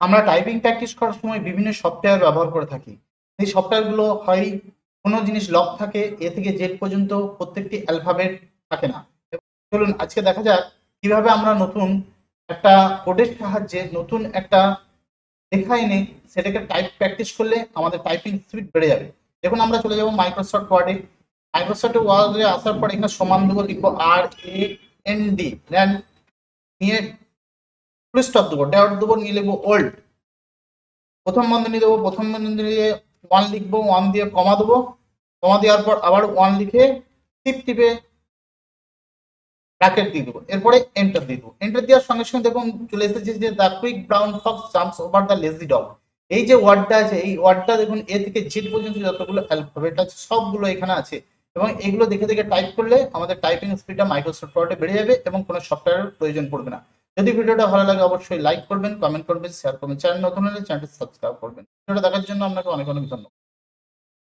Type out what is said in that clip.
আমরা typing practice করার সময় বিভিন্ন সফটওয়্যার ব্যবহার করে থাকি। এই সফটওয়্যারগুলো হয় কোনো জিনিস লক থাকে, এ থেকে জেড পর্যন্ত প্রত্যেকটি অ্যালফাবেট থাকে না। চলুন আজকে দেখা যাক কিভাবে আমরা নতুন একটা কোডের সাহায্যে নতুন একটা লেখা এনে সেটাকে টাইপ প্র্যাকটিস করলে আমাদের টাইপিং স্পিড বেড়ে যাবে। দেখুন আমরা চলে যাব মাইক্রোসফট ওয়ার্ডে। মাইক্রোসফট ওয়ার্ডে আসার পর এখানে সমান দেবো, লিখবো RAND, র্যান্ড, নিয়ে ফুল স্টপ দেবো, ডট দেবো, নিয়ে লিখবো ওল্ড। প্রথম বন্ধনী দেবো, প্রথম বন্ধনী দিয়ে 1 লিখবো, 1 দিয়ে কমা দেবো, কমা দেওয়ার পর আবার 1 লিখে টিপ টিপে ব্র্যাকেট দিয়ে দেবো, এরপরে এন্টার দিয়ে দেবো। এন্টার দেওয়ার সঙ্গে সঙ্গে দেখুন চলে এসেছে যে the quick brown Fox jumps over the lazy dog. এই যে ওয়ার্ডটা আছে, এই ওয়ার্ডটা দেখুন এ থেকে জেড পর্যন্ত যতগুলো অ্যালফাবেট আছে সবগুলো এখানে আছে, এবং এগুলো দেখে দেখে টাইপ করলে আমাদের টাইপিং স্পিডটা মাইক্রোসফট ওয়ার্ডে বেড়ে যাবে এবং কোনো সফটওয়্যারের প্রয়োজন পড়বে না। যদি ভিডিওটা ভালো লাগে অবশ্যই লাইক করবেন, কমেন্ট করবেন, শেয়ার করবেন, চ্যানেল নতুন হলে চ্যানেলটি সাবস্ক্রাইব করবেন। ভিডিওটা দেখার জন্য আপনাকে অনেক অনেক ধন্যবাদ।